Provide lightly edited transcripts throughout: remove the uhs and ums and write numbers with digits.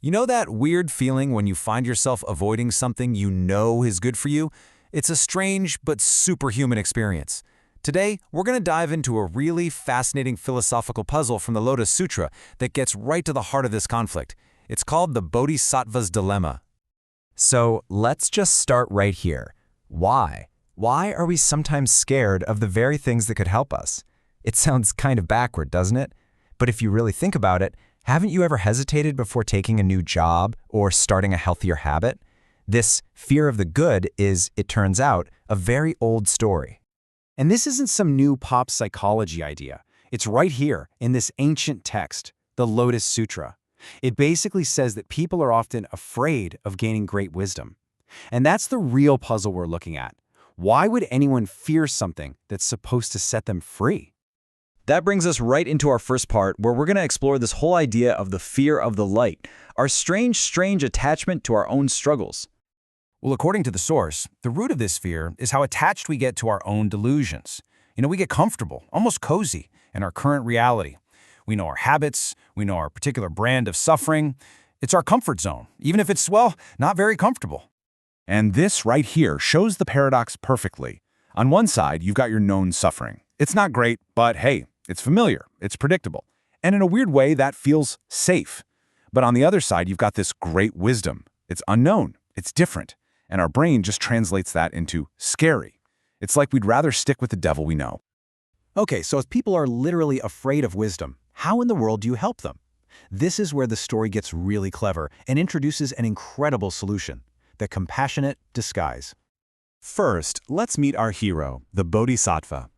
You know that weird feeling when you find yourself avoiding something you know is good for you? It's a strange but superhuman experience. Today, we're going to dive into a really fascinating philosophical puzzle from the Lotus Sutra that gets right to the heart of this conflict. It's called the Bodhisattva's Dilemma. So let's just start right here. Why? Why are we sometimes scared of the very things that could help us? It sounds kind of backward, doesn't it? But if you really think about it, haven't you ever hesitated before taking a new job or starting a healthier habit? This fear of the good is, it turns out, a very old story. And this isn't some new pop psychology idea. It's right here in this ancient text, the Lotus Sutra. It basically says that people are often afraid of gaining great wisdom. And that's the real puzzle we're looking at. Why would anyone fear something that's supposed to set them free? That brings us right into our first part, where we're going to explore this whole idea of the fear of the light, our strange attachment to our own struggles. Well, according to the source, the root of this fear is how attached we get to our own delusions. We get comfortable, almost cozy, in our current reality. We know our habits, we know our particular brand of suffering. It's our comfort zone, even if it's, well, not very comfortable. And this right here shows the paradox perfectly. On one side, you've got your known suffering. It's not great, but hey, it's familiar, it's predictable. And in a weird way, that feels safe. But on the other side, you've got this great wisdom. It's unknown, it's different. And our brain just translates that into scary. It's like we'd rather stick with the devil we know. Okay, so if people are literally afraid of wisdom, how in the world do you help them? This is where the story gets really clever and introduces an incredible solution: the compassionate disguise. First, let's meet our hero, the Bodhisattva.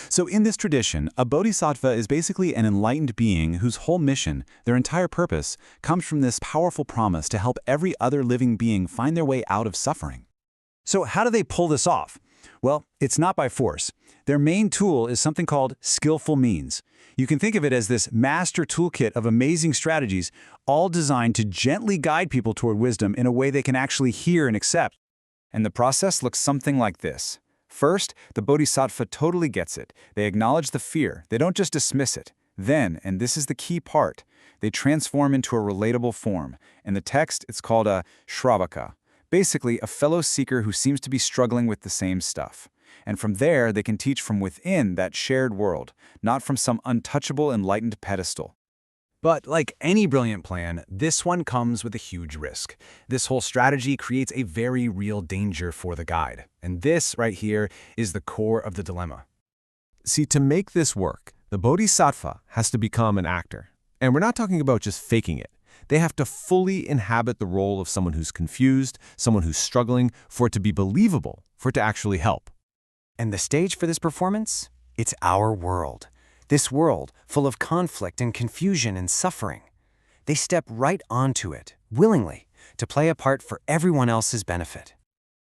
So in this tradition, a Bodhisattva is basically an enlightened being whose whole mission, their entire purpose, comes from this powerful promise to help every other living being find their way out of suffering. So how do they pull this off? Well, it's not by force. Their main tool is something called skillful means. You can think of it as this master toolkit of amazing strategies, all designed to gently guide people toward wisdom in a way they can actually hear and accept. And the process looks something like this. First, the Bodhisattva totally gets it. They acknowledge the fear. They don't just dismiss it. Then, and this is the key part, they transform into a relatable form. In the text, it's called a Shravaka, basically a fellow seeker who seems to be struggling with the same stuff. And from there, they can teach from within that shared world, not from some untouchable enlightened pedestal. But like any brilliant plan, this one comes with a huge risk. This whole strategy creates a very real danger for the guide. And this right here is the core of the dilemma. See, to make this work, the Bodhisattva has to become an actor. And we're not talking about just faking it. They have to fully inhabit the role of someone who's confused, someone who's struggling, for it to be believable, for it to actually help. And the stage for this performance? It's our world. This world full of conflict and confusion and suffering. They step right onto it, willingly, to play a part for everyone else's benefit.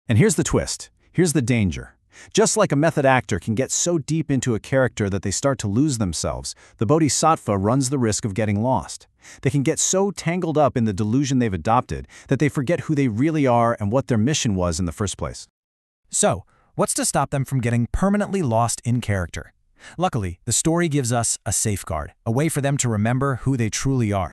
And here's the twist. Here's the danger. Just like a method actor can get so deep into a character that they start to lose themselves, the Bodhisattva runs the risk of getting lost. They can get so tangled up in the delusion they've adopted that they forget who they really are and what their mission was in the first place. So, what's to stop them from getting permanently lost in character? Luckily, the story gives us a safeguard, a way for them to remember who they truly are.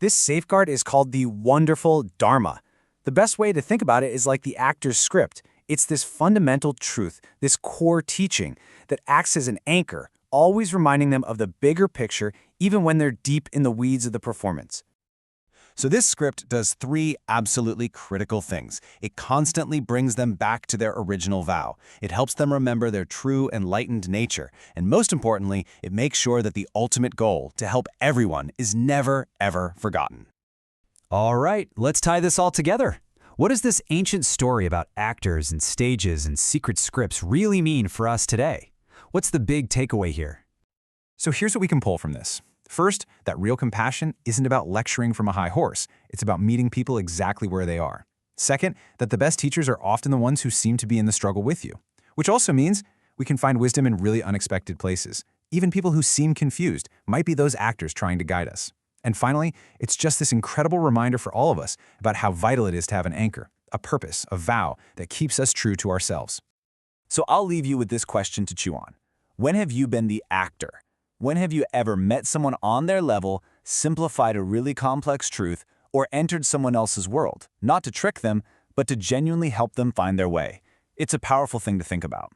This safeguard is called the wonderful Dharma. The best way to think about it is like the actor's script. It's this fundamental truth, this core teaching, that acts as an anchor, always reminding them of the bigger picture, even when they're deep in the weeds of the performance. So this script does three absolutely critical things. It constantly brings them back to their original vow. It helps them remember their true enlightened nature. And most importantly, it makes sure that the ultimate goal, to help everyone, is never, ever forgotten. All right, let's tie this all together. What does this ancient story about actors and stages and secret scripts really mean for us today? What's the big takeaway here? So here's what we can pull from this. First, that real compassion isn't about lecturing from a high horse. It's about meeting people exactly where they are. Second, that the best teachers are often the ones who seem to be in the struggle with you, which also means we can find wisdom in really unexpected places. Even people who seem confused might be those actors trying to guide us. And finally, it's just this incredible reminder for all of us about how vital it is to have an anchor, a purpose, a vow that keeps us true to ourselves. So I'll leave you with this question to chew on. When have you been the actor? When have you ever met someone on their level, simplified a really complex truth, or entered someone else's world, not to trick them, but to genuinely help them find their way. It's a powerful thing to think about.